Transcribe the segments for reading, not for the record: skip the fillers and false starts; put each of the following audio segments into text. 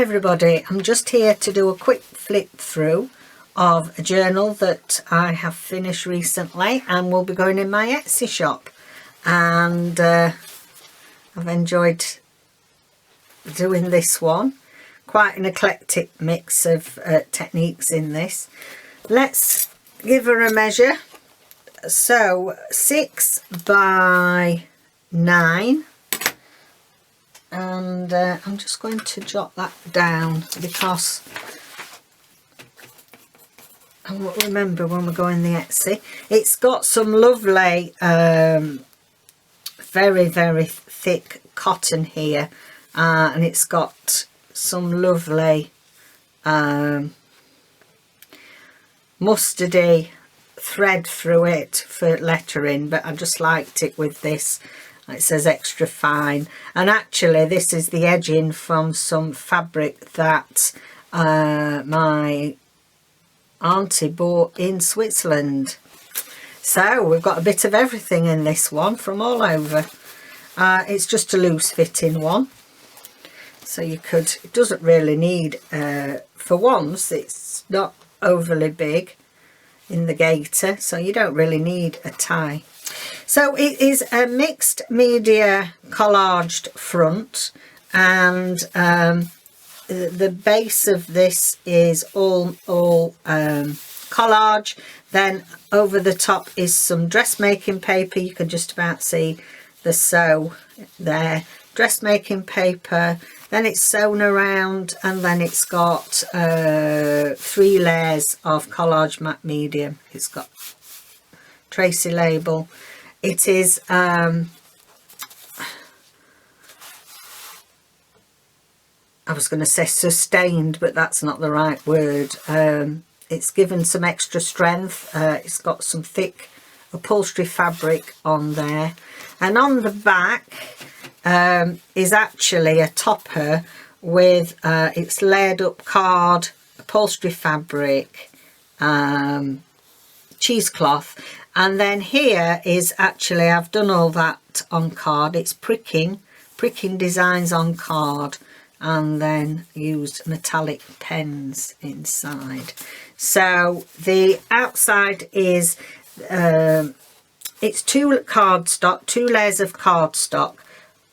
everybody, I'm just here to do a quick flip through of a journal that I have finished recently and will be going in my Etsy shop, and I've enjoyed doing this one. Quite an eclectic mix of techniques in this. Let's give her a measure. So 6 by 9, and I'm just going to jot that down because I won't remember when we go in the Etsy. It's got some lovely very thick cotton here, and it's got some lovely mustardy thread through it for lettering, but I just liked it with this. It says extra fine, and actually this is the edging from some fabric that my auntie bought in Switzerland. So we've got a bit of everything in this one from all over. It's just a loose fitting one, so you could, it doesn't really need, for once it's not overly big in the gaiter, so you don't really need a tie. So it is a mixed media collaged front, and the base of this is all collage. Then over the top is some dressmaking paper. You can just about see the sew there. Dressmaking paper, then it's sewn around, and then it's got 3 layers of collage matte medium. It's got Tracy label. It is I was going to say sustained, but that's not the right word. It's given some extra strength. It's got some thick upholstery fabric on there, and on the back is actually a topper with it's layered up card, upholstery fabric, cheesecloth, and then here is actually, I've done all that on card. It's pricking designs on card, and then used metallic pens inside. So the outside is it's 2 layers of cardstock,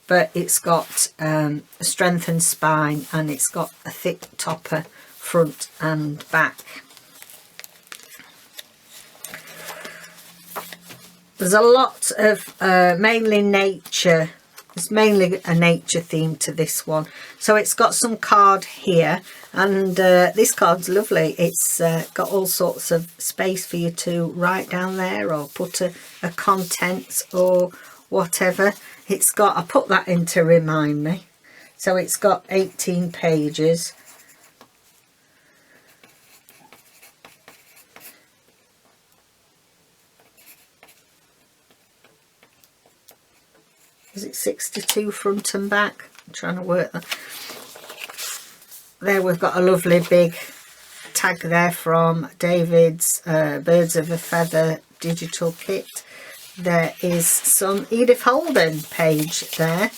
but it's got a strengthened spine, and it's got a thick topper front and back. There's a lot of mainly nature. It's mainly a nature theme to this one. So it's got some card here, and this card's lovely. It's got all sorts of space for you to write down there, or put a contents or whatever. It's got, I put that in to remind me. So it's got 18 pages. Is it 62 front and back? I'm trying to work that. There we've got a lovely big tag there from David's Birds of a Feather digital kit. There is some Edith Holden page there.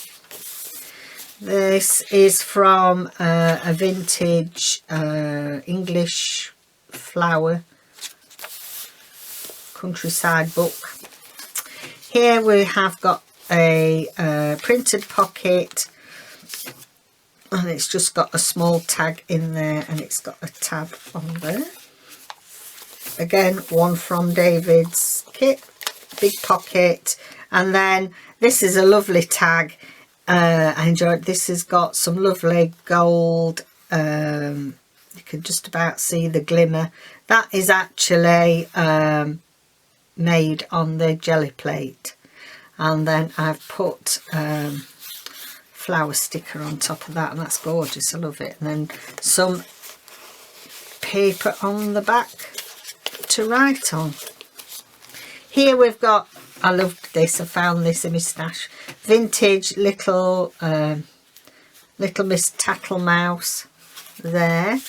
This is from a vintage English flower countryside book. Here we have got a printed pocket, and it's just got a small tag in there, and it's got a tab on there. Again, one from David's kit, big pocket. And then this is a lovely tag. I enjoyed this. Has got some lovely gold, you can just about see the glimmer. That is actually made on the jelly plate. And then I've put flower sticker on top of that, and that's gorgeous. I love it. And then some paper on the back to write on. Here we've got, I loved this, I found this in my stash, vintage little Miss Tattlemouse there.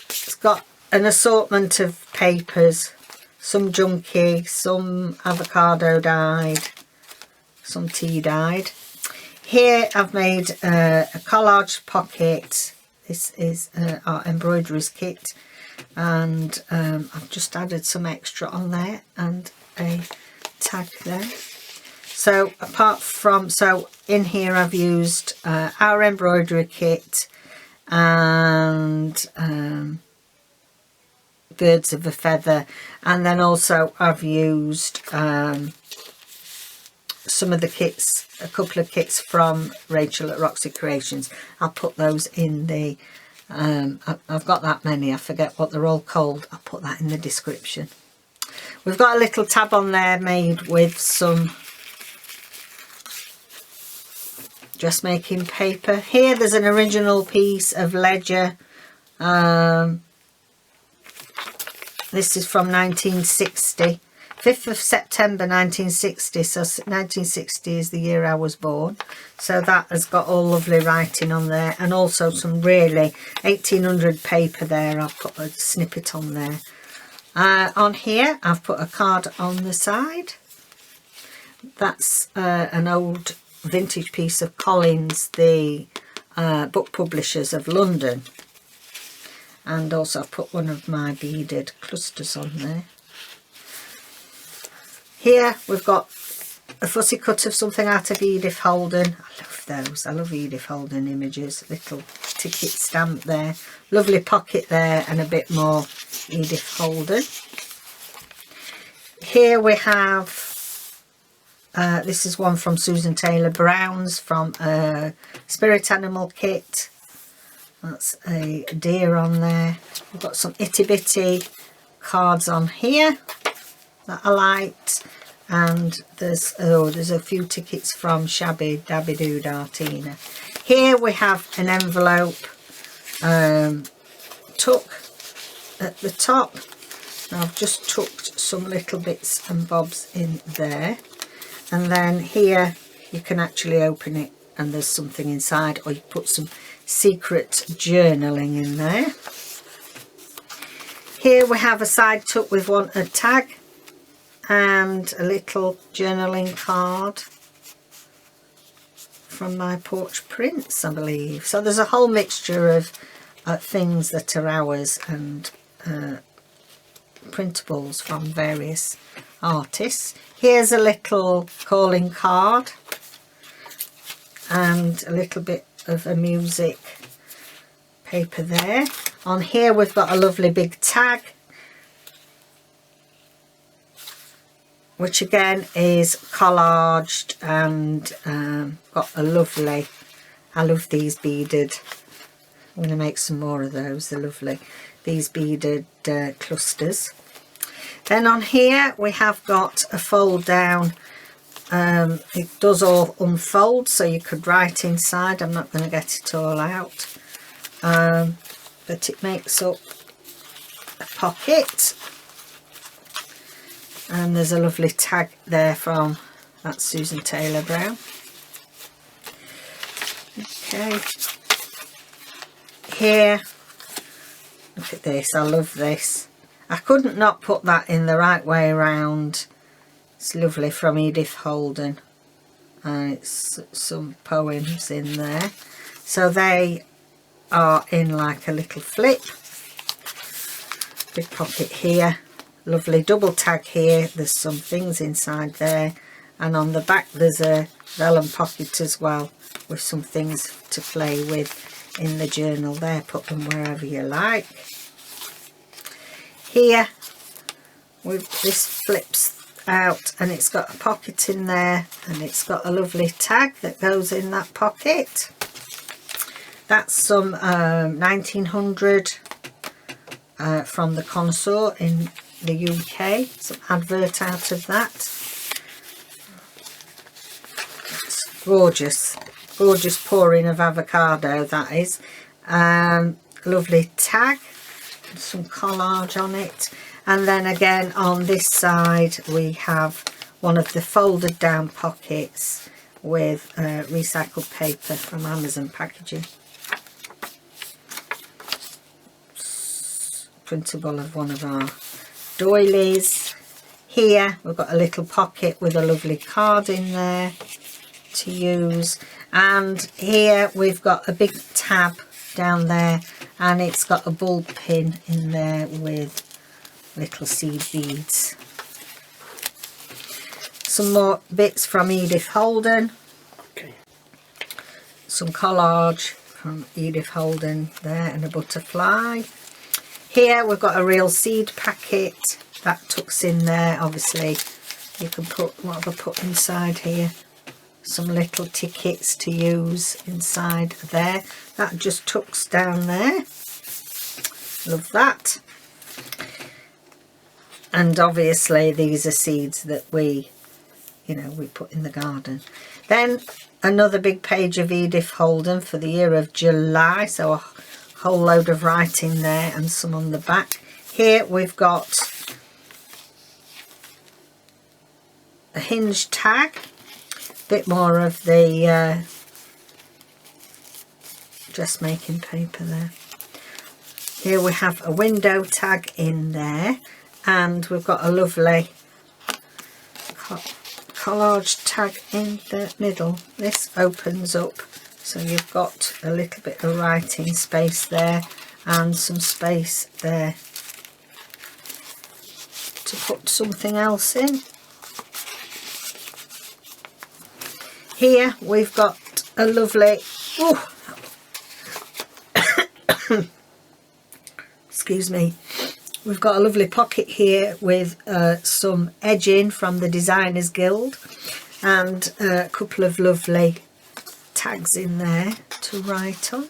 It's got an assortment of papers. Some junky, some avocado dyed, some tea dyed. Here I've made a collage pocket. This is our embroideries kit, and I've just added some extra on there and a tag there. So apart from, so in here I've used our embroidery kit and birds of a feather, and then also I've used some of the kits, a couple of kits from Rachel at Roxy Creations. I'll put those in the I've got that many, I forget what they're all called. I'll put that in the description. We've got a little tab on there made with some dressmaking paper. Here there's an original piece of ledger. This is from 1960, 5th of September 1960, so 1960 is the year I was born. So that has got all lovely writing on there, and also some really 1800 paper there. I've put a snippet on there. On here I've put a card on the side. That's an old vintage piece of Collins, the book publishers of London. And also I've put one of my beaded clusters on there. Here we've got a fussy cut of something out of Edith Holden. I love those. I love Edith Holden images. Little ticket stamp there. Lovely pocket there, and a bit more Edith Holden. Here we have, this is one from Susan Taylor Brown's from a Spirit Animal kit. That's a deer on there. We've got some itty bitty cards on here that I liked, and there's a few tickets from Shabby Dabby Doo Dartina. Here we have an envelope tuck at the top. Now I've just tucked some little bits and bobs in there, and then here you can actually open it and there's something inside, or you put some secret journaling in there. Here we have a side tuck with a tag and a little journaling card from my porch prints, I believe. So there's a whole mixture of things that are ours, and printables from various artists. Here's a little calling card and a little bit of a music paper there. On here we've got a lovely big tag, which again is collaged and got a lovely, I love these beaded, I'm going to make some more of those, they're lovely, these beaded clusters. Then on here we have got a fold down. It does all unfold, so you could write inside. I'm not going to get it all out, but it makes up a pocket, and there's a lovely tag there from that Susan Taylor Brown. Okay, here, look at this, I love this. I couldn't not put that in the right way around. It's lovely, from Edith Holden, and it's some poems in there. So they are in like a little flip. Big pocket here, lovely double tag here. There's some things inside there, and on the back there's a vellum pocket as well with some things to play with in the journal there. Put them wherever you like. Here, this flips out and it's got a pocket in there, and it's got a lovely tag that goes in that pocket. That's some 1900 from the Connoisseur in the UK, some advert out of that. It's gorgeous, gorgeous pouring of avocado, that is. Lovely tag, some collage on it. And then again on this side we have one of the folded down pockets with recycled paper from Amazon packaging. Printable of one of our doilies. Here we've got a little pocket with a lovely card in there. to use. And here we've got a big tab down there, and it's got a bulb pin in there with little seed beads. Some more bits from Edith Holden. Okay. Some collage from Edith Holden there, and a butterfly. Here we've got a real seed packet that tucks in there. Obviously you can put, what have I put inside here? Some little tickets to use inside there. That just tucks down there. Love that. And obviously these are seeds that we put in the garden. Then another big page of Edith Holden for the year of July, so a whole load of writing there and some on the back. Here we've got a hinge tag, a bit more of the dressmaking paper there. Here we have a window tag in there, and we've got a lovely collage tag in the middle. This opens up, so you've got a little bit of writing space there and some space there to put something else in. Here we've got a lovely, excuse me, we've got a lovely pocket here with some edging from the Designers Guild and a couple of lovely tags in there to write on.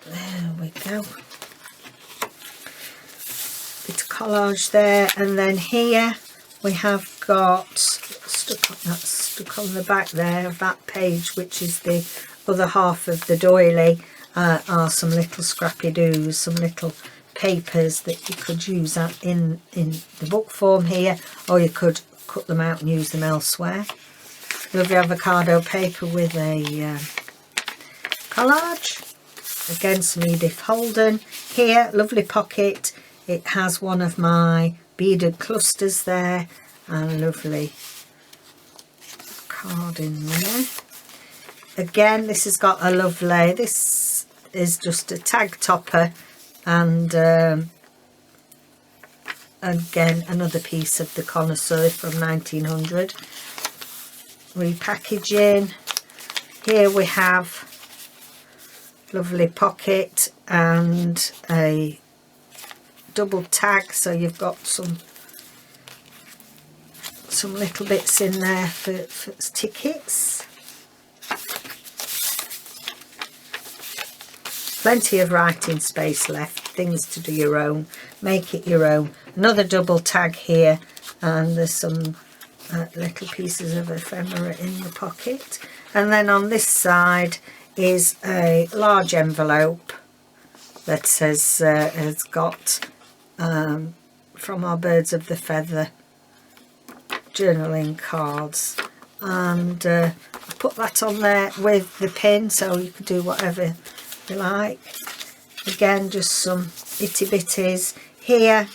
There we go. Bit of collage there, and then here we have got stuck on the back there of that page, which is the other half of the doily, are some little scrappy doos, some little papers that you could use in the book form here, or you could cut them out and use them elsewhere. Lovely avocado paper with a collage. Again, some Edith Holden. Here, lovely pocket. It has one of my beaded clusters there, and a lovely card in there. Again, this has got a lovely, this is just a tag topper, and again another piece of the connoisseur from 1900. Repackaging. Here we have lovely pocket and a double tag, so you've got some little bits in there for tickets. Plenty of writing space left, things to do your own, make it your own. Another double tag here, and there's some little pieces of ephemera in the pocket. And then on this side is a large envelope that has got from our Birds of the Feather journaling cards, and I put that on there with the pin, so you can do whatever you like. Again, just some itty bitties. Here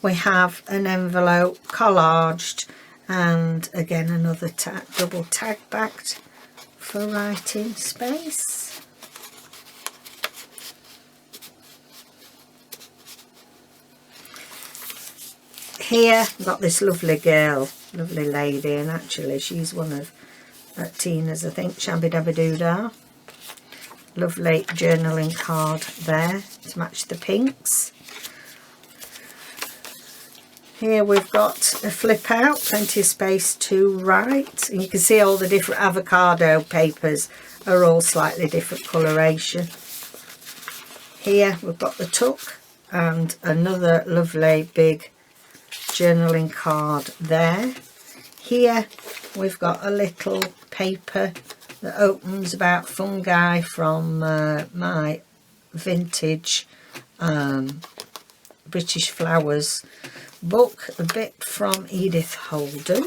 we have an envelope collaged, and again another double tag backed for writing space. Here I've got this lovely girl, lovely lady, and actually she's one of Tina's, I think, Shabby Dabby Doodah. Lovely journaling card there to match the pinks. Here we've got a flip out, plenty of space to write, and you can see all the different avocado papers are all slightly different coloration. Here we've got the tuck and another lovely big journaling card there. Here we've got a little paper that opens about fungi from my vintage British Flowers book, a bit from Edith Holden.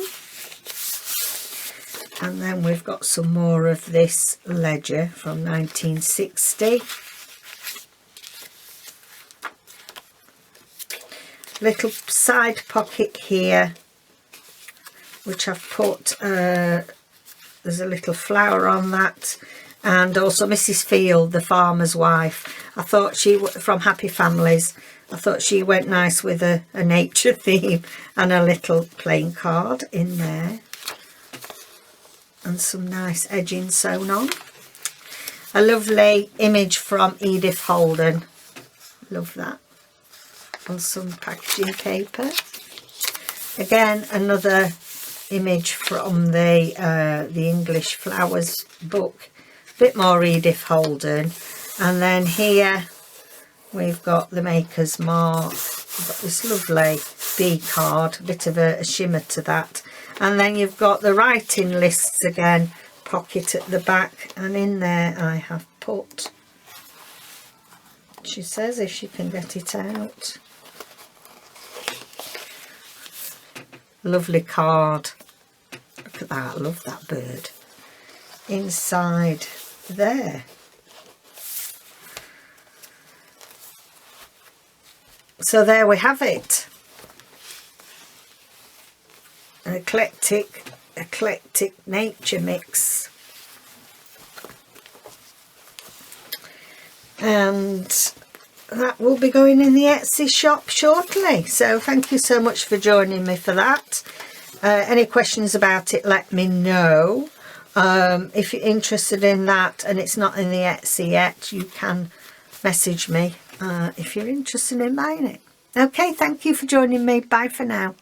And then we've got some more of this ledger from 1960. Little side pocket here which I've put, there's a little flower on that, and also Mrs. Field, the farmer's wife. I thought she, from Happy Families, I thought she went nice with a nature theme, and a little plain card in there, and some nice edging sewn on. A lovely image from Edith Holden, love that, on some packaging paper. Again, another image from the English Flowers book, a bit more Edith Holden. And then here we've got the Maker's Mark. We've got this lovely bee card, a bit of a shimmer to that. And then you've got the writing lists again, pocket at the back, and in there I have put, she says if she can get it out, lovely card. Look at that, I love that bird inside there. So there we have it, an eclectic nature mix, and that will be going in the Etsy shop shortly. So thank you so much for joining me for that. Any questions about it, let me know. If you're interested in that and it's not in the Etsy yet, you can message me if you're interested in buying it. Okay, thank you for joining me. Bye for now.